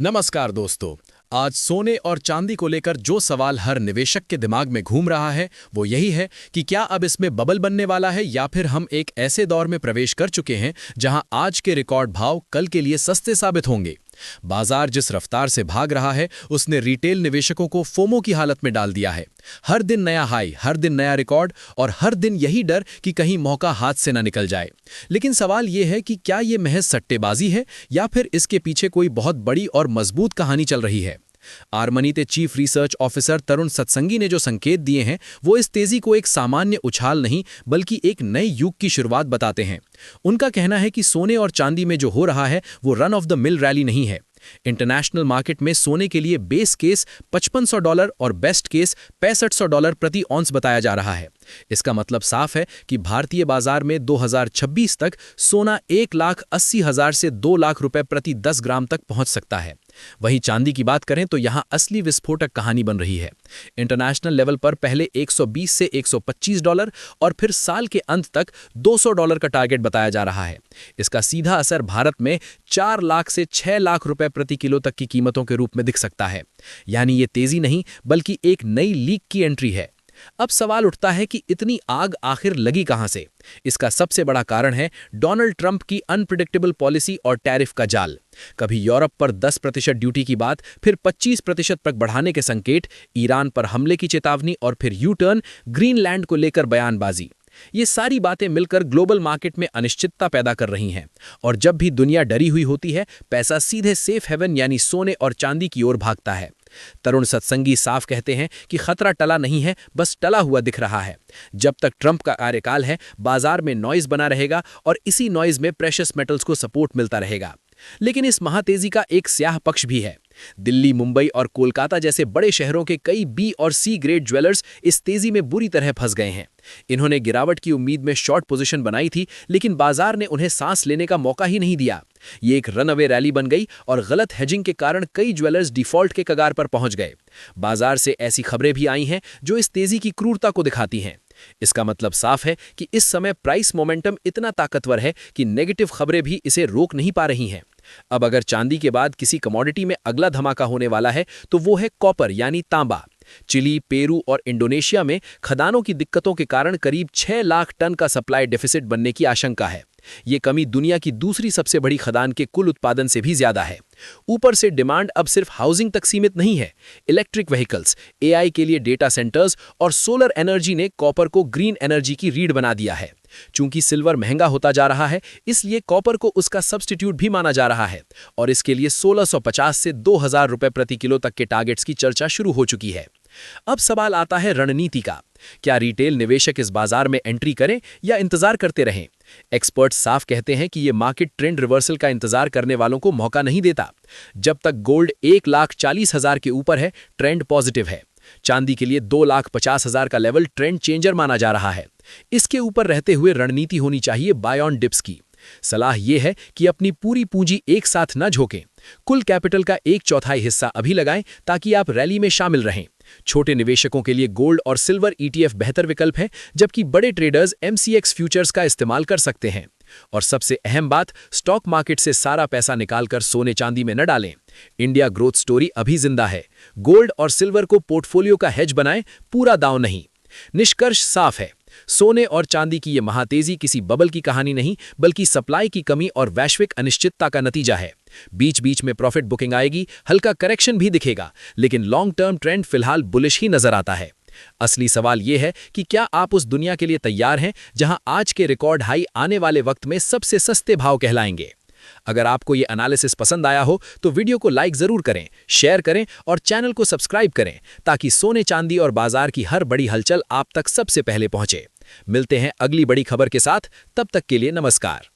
नमस्कार दोस्तों। आज सोने और चांदी को लेकर जो सवाल हर निवेशक के दिमाग में घूम रहा है वो यही है कि क्या अब इसमें बबल बनने वाला है या फिर हम एक ऐसे दौर में प्रवेश कर चुके हैं जहां आज के रिकॉर्ड भाव कल के लिए सस्ते साबित होंगे। बाजार जिस रफ्तार से भाग रहा है उसने रिटेल निवेशकों को फोमो की हालत में डाल दिया है। हर दिन नया हाई, हर दिन नया रिकॉर्ड और हर दिन यही डर कि कहीं मौका हाथ से न निकल जाए। लेकिन सवाल यह है कि क्या ये महज सट्टेबाजी है या फिर इसके पीछे कोई बहुत बड़ी और मजबूत कहानी चल रही है। आर्मनी के चीफ रिसर्च ऑफिसर तरुण सत्संगी ने जो संकेत दिए हैं वो इस तेजी को एक सामान्य उछाल नहीं बल्कि एक नए युग की शुरुआत बताते हैं। उनका कहना है कि सोने और चांदी में जो हो रहा है वो run of the mill rally नहीं है। इंटरनेशनल मार्केट में सोने के लिए बेस केस $5500 और बेस्ट केस $6500 प्रति ऑन्स बताया जा रहा है। इसका मतलब साफ है कि भारतीय बाजार में 2026 तक सोना 1,80,000 से 2 लाख रुपए प्रति 10 ग्राम तक पहुंच सकता है। वहीं चांदी की बात करें तो यहां असली विस्फोटक कहानी बन रही है। इंटरनेशनल लेवल पर पहले 120 से $125 और फिर साल के अंत तक $200 का टारगेट बताया जा रहा है। इसका सीधा असर भारत में 4 लाख से 6 लाख रुपए प्रति किलो तक की कीमतों के रूप में दिख सकता है। यानी ये तेजी नहीं बल्कि एक नई लीग की एंट्री है। अब सवाल उठता है कि इतनी आग आखिर लगी कहां से। इसका सबसे बड़ा कारण है डोनाल्ड ट्रंप की अनप्रिडिक्टेबल पॉलिसी और टैरिफ का जाल। कभी यूरोप पर 10% ड्यूटी की बात, फिर 25% तक बढ़ाने के संकेत, ईरान पर हमले की चेतावनी और फिर यू टर्न, ग्रीनलैंड को लेकर बयानबाजी। ये सारी बातें मिलकर ग्लोबल मार्केट में अनिश्चितता पैदा कर रही हैं। और जब भी दुनिया डरी हुई होती है पैसा सीधे सेफ हेवन यानी सोने और चांदी की ओर भागता है। तरुण सत्संगी साफ कहते हैं कि खतरा टला नहीं है, बस टला हुआ दिख रहा है। जब तक ट्रंप का कार्यकाल है बाजार में नॉइज बना रहेगा और इसी नॉइज में प्रेशियस मेटल्स को सपोर्ट मिलता रहेगा। लेकिन इस महातेजी का एक स्याह पक्ष भी है। दिल्ली, मुंबई और कोलकाता जैसे बड़े शहरों के कई बी और सी ग्रेड ज्वेलर्स इस तेजी में बुरी तरह फंस गए हैं। इन्होंने गिरावट की उम्मीद में शॉर्ट पोजीशन बनाई थी लेकिन बाजार ने उन्हें सांस लेने का मौका ही नहीं दिया। ये एक रनअवे रैली बन गई और गलत हेजिंग के कारण कई ज्वेलर्स डिफॉल्ट के कगार पर पहुंच गए। बाजार से ऐसी खबरें भी आई हैं जो इस तेजी की क्रूरता को दिखाती हैं। इसका मतलब साफ है कि इस समय प्राइस मोमेंटम इतना ताकतवर है कि नेगेटिव खबरें भी इसे रोक नहीं पा रही हैं। अब अगर चांदी के बाद किसी कमोडिटी में अगला धमाका होने वाला है तो वो है कॉपर यानी तांबा। चिली, पेरू और इंडोनेशिया में खदानों की दिक्कतों के कारण करीब 6 लाख टन का सप्लाई डेफिसिट बनने की आशंका है। ये कमी दुनिया की दूसरी सबसे बड़ी खदान के कुल उत्पादन से भी ज्यादा है। ऊपर से डिमांड अब सिर्फ हाउसिंग तक सीमित नहीं है। इलेक्ट्रिक व्हीकल्स, एआई के लिए डेटा सेंटर्स और सोलर एनर्जी ने कॉपर को ग्रीन एनर्जी की रीढ़ बना दिया है। चूंकि सिल्वर महंगा होता जा रहा है इसलिए कॉपर को उसका सब्स्टिट्यूट भी माना जा रहा है और इसके लिए 1650 से 2000 रुपए प्रति किलो तक के टारगेट्स की चर्चा शुरू हो चुकी है। अब सवाल आता है रणनीति का। क्या रिटेल निवेशक इस बाजार में एंट्री करें या इंतजार करते रहें? एक्सपर्ट्स साफ कहते हैं कि यह मार्केट ट्रेंड रिवर्सल का इंतजार करने वालों को मौका नहीं देता। जब तक गोल्ड 1,40,000 के ऊपर है ट्रेंड पॉजिटिव है। चांदी के लिए 2,50,000 का लेवल ट्रेंड चेंजर माना जा रहा है। इसके ऊपर रहते हुए रणनीति होनी चाहिए बाय ऑन डिप्स की। सलाह यह है कि अपनी पूरी पूंजी एक साथ न झोंकें। कुल कैपिटल का 1/4 हिस्सा अभी लगाएं ताकि आप रैली में शामिल रहें। छोटे निवेशकों के लिए गोल्ड और सिल्वर ईटीएफ बेहतर विकल्प है जबकि बड़े ट्रेडर्स एमसीएक्स फ्यूचर्स का इस्तेमाल कर सकते हैं। और सबसे अहम बात, स्टॉक मार्केट से सारा पैसा निकालकर सोने चांदी में न डालें। इंडिया ग्रोथ स्टोरी अभी जिंदा है। गोल्ड और सिल्वर को पोर्टफोलियो का हेज बनाएं, पूरा दांव नहीं। निष्कर्ष साफ है, सोने और चांदी की यह महातेजी किसी बबल की कहानी नहीं बल्कि सप्लाई की कमी और वैश्विक अनिश्चितता का नतीजा है। बीच बीच में प्रॉफिट बुकिंग आएगी, हल्का करेक्शन भी दिखेगा, लेकिन लॉन्ग टर्म ट्रेंड फिलहाल बुलिश ही नजर आता है। असली सवाल यह है कि क्या आप उस दुनिया के लिए तैयार हैं जहां आज के रिकॉर्ड हाई आने वाले वक्त में सबसे सस्ते भाव कहलाएंगे? अगर आपको यह एनालिसिस पसंद आया हो तो वीडियो को लाइक जरूर करें, शेयर करें और चैनल को सब्सक्राइब करें ताकि सोने चांदी और बाजार की हर बड़ी हलचल आप तक सबसे पहले पहुंचे। मिलते हैं अगली बड़ी खबर के साथ, तब तक के लिए नमस्कार।